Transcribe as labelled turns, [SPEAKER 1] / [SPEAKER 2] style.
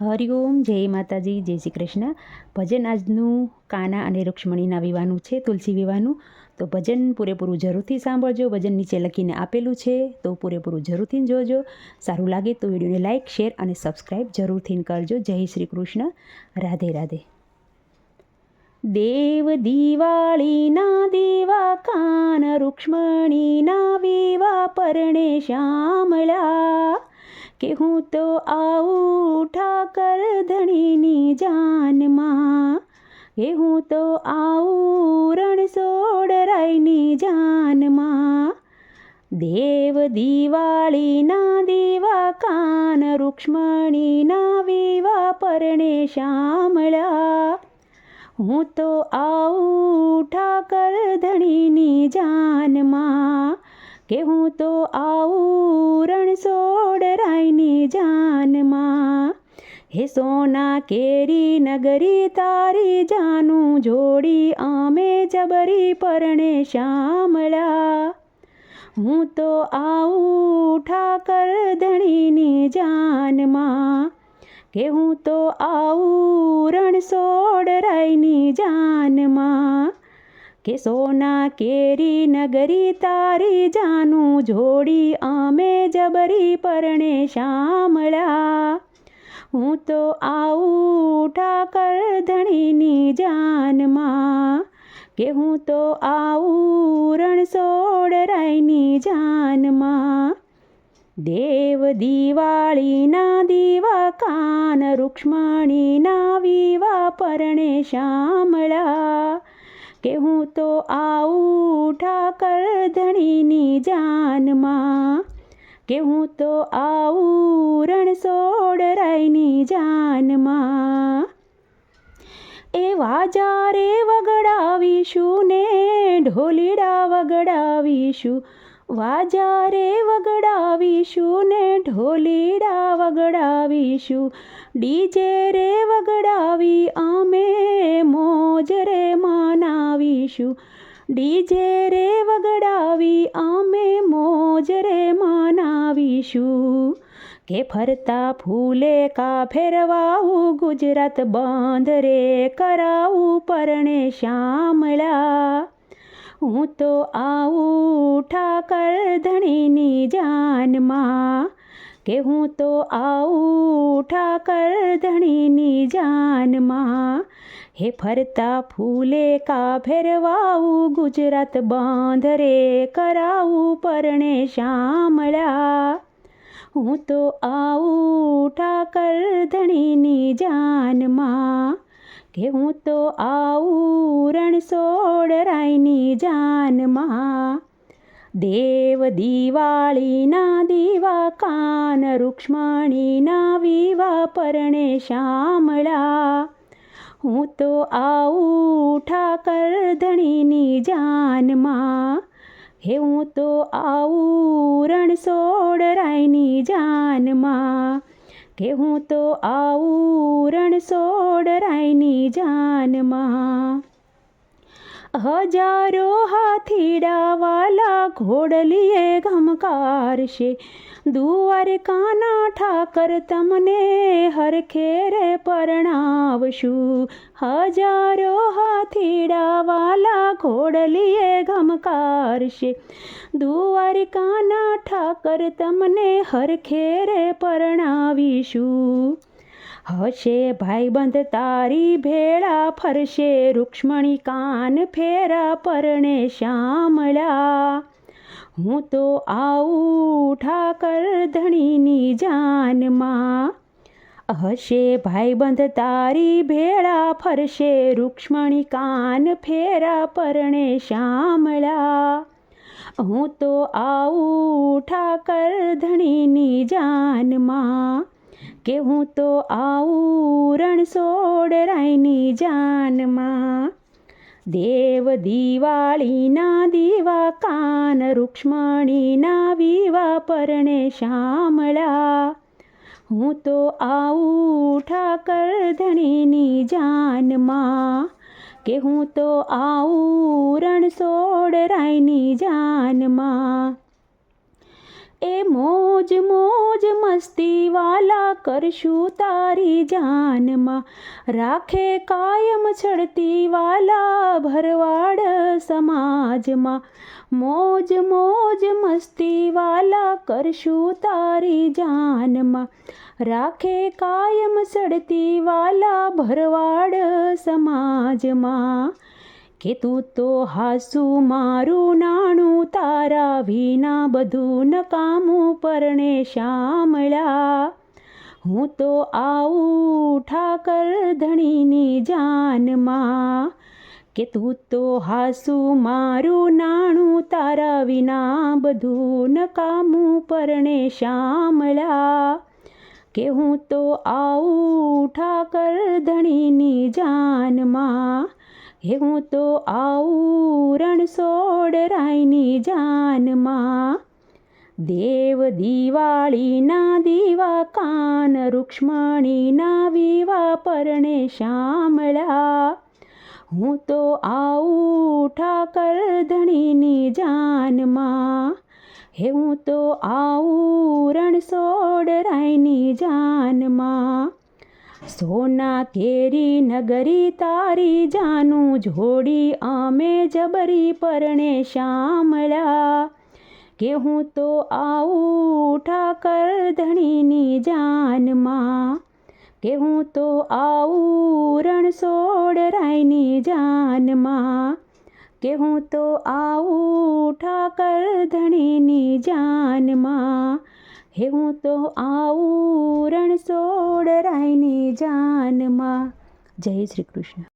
[SPEAKER 1] હરિઓમ, જય માતાજી, જય શ્રી કૃષ્ણ. ભજન આજનું કાના અને રૂક્ષ્મણીના વિવાહનું છે, તુલસી વિવાહનું. તો ભજન પૂરેપૂરું જરૂરથી સાંભળજો. ભજન નીચે લખીને આપેલું છે, તો પૂરેપૂરું જરૂરથી જોજો. સારું લાગે તો વિડીયોને લાઇક, શેર અને સબસ્ક્રાઈબ જરૂરથી કરજો. જય શ્રી કૃષ્ણ. રાધે રાધે. દેવ દિવાળીના દેવા કાન, રૂક્ષ્મણીના વિવાહ પરણે શ્યામળા. કે હું તો આવું ઠાકર ધણીની જાનમાં, કે હું તો આવું રણછોડરાયની જાનમાં. દેવ દિવાળીના દેવા કાન, રૂક્ષ્મણીના વિવાહ પરણે શ્યામળા. હું તો આવું ઠાકર ધણીની જાનમાં, કે હું તો આવું રણછોડરાયની જાનમાં. હે સોના કેરી નગરી તારી જાનું જોડી, અમે જબરી પરણે શ્યામળા. હું તો આવું ઠાકર ધણીની જાનમાં, કે હું તો આવું રણછોડરાયની જાનમાં. કે સોના કેરી નગરી તારી જાનું જોડી, અમે જબરી પરણે શ્યામળા. હું તો આવું ઠાકર ધણીની જાનમાં, કે હું તો આવું રણછોડરાયની જાનમાં. દેવ દિવાળીના દીવા કાન, રૂક્ષ્મણીના વિવાહ પરણે શ્યામળા. કે હું તો આવું ઠાકર ધણીની જાનમાં, કે હું તો આવું રણછોડરાયની જાનમાં. એ વાજા રે વગડાવીશું ને ઢોલીડા વગડાવીશું, વાજા રે વગડાવીશું ને ઢોલીડા વગડાવીશું. ડીજે રે વગડાવી અમે મોજ રે મનાવીશું, ડીજે રે વગડાવી અમે મોજ રે મનાવીશું. કે ફરતા ફૂલે કા ફેરવાવું, ગુજરાત બંધ રે કરાવું પરણે શ્યામળા. હું તો આવું ઠાકર ધણીની જાનમાં, કે હું તો આવું ઠાકર ધણીની જાનમાં. હે ફરતા ફૂલે કા ફેરવાવું, ગુજરાત બંધ રે કરાવું પરણે શ્યામળા. હું તો આવું ઠાકર ધણીની જાનમાં, કે હું તો આવું રણછોડરાયની જાનમાં. દેવ દિવાળીના દીવા કાન, રૂક્ષ્મણીના વિવાહ પરણે શ્યામળા. હું તો આવું ઠાકર ધણીની જાનમાં, હે હું તો આવું રણછોડરાયની જાનમાં. કે હું તો આવું રણછોડરાયની જાનમાં. હજારો હાથીડા વાલા ઘોડલીએ ઘમકારશે, દ્વારકાના ઠાકર તમને હરખે રે પરણાવશું. હજારો હાથીડા વાલા ઘોડલીએ ઘમકારશે, દ્વારકાના ઠાકર તમને હરખે રે પરણાવીશું. હશે ભાઈબંધ તારી ભેળા, ફરશે રૂક્ષ્મણી કાન ફેરા પરણે શ્યામળા. હું તો આવું ઠાકર ધણીની જાનમાં, હશે ભાઈબંધ તારી ભેળા, ફરશે રૂક્ષ્મણી કાન ફેરા પરણે શ્યામળા. હું તો આવું ઠાકર ધણીની જાનમાં, કે હું તો આવું રણછોડરાયની જાનમાં. દેવ દિવાળીના દીવા કાન, રૂક્ષ્મણીના વિવાહ પરણે શ્યામળા. હું તો આવું ઠાકર ધણીની જાનમાં, કે હું તો આવું રણછોડરાયની જાનમાં. એ મોજ મોજ મસ્તી વાલા કરશું તારી જાનમાં, રાખે કાયમ ચડતી વાલા ભરવાડ સમાજમાં, મોજ મોજ મસ્તી વાલા કરશું તારી જાનમાં, રાખે કાયમ ચડતી વાલા ભરવાડ સમાજમાં. કે તું તો હાસુ મારું નાણું, તારા વિના બધું નકામું પરણે શામળા, હું તો આવું ઠાકર ધણીની જાનમાં. કે તું તો હાસુ મારું નાણું, તારા વિના બધું નકામું પરણે શામળા, કે હું તો આવું ઠાકર ધણીની જાનમાં, હે હું તો આવું રણછોડ રાયની જાનમાં. દેવ દિવાળીના દીવા કાન, રૂક્ષ્મણીના વિવા પરણે શામળા, હું તો આવું ઠાકર ધણીની જાનમાં, હે હું તો આવું રણછોડ રાયની જાનમાં. સોના કેરી નગરી તારી જાનું, જોડી અમે જબરી પરણે શામળા, કે હું તો આવું ઠાકર ધણીની જાનમાં, કે હું તો આવું રણછોડ રાયની જાનમાં, કે હું તો આવું ઠાકર ધણીની જાનમાં, હે હું તો આવું રણછોડ રાયની જાનમાં. જય શ્રી કૃષ્ણ.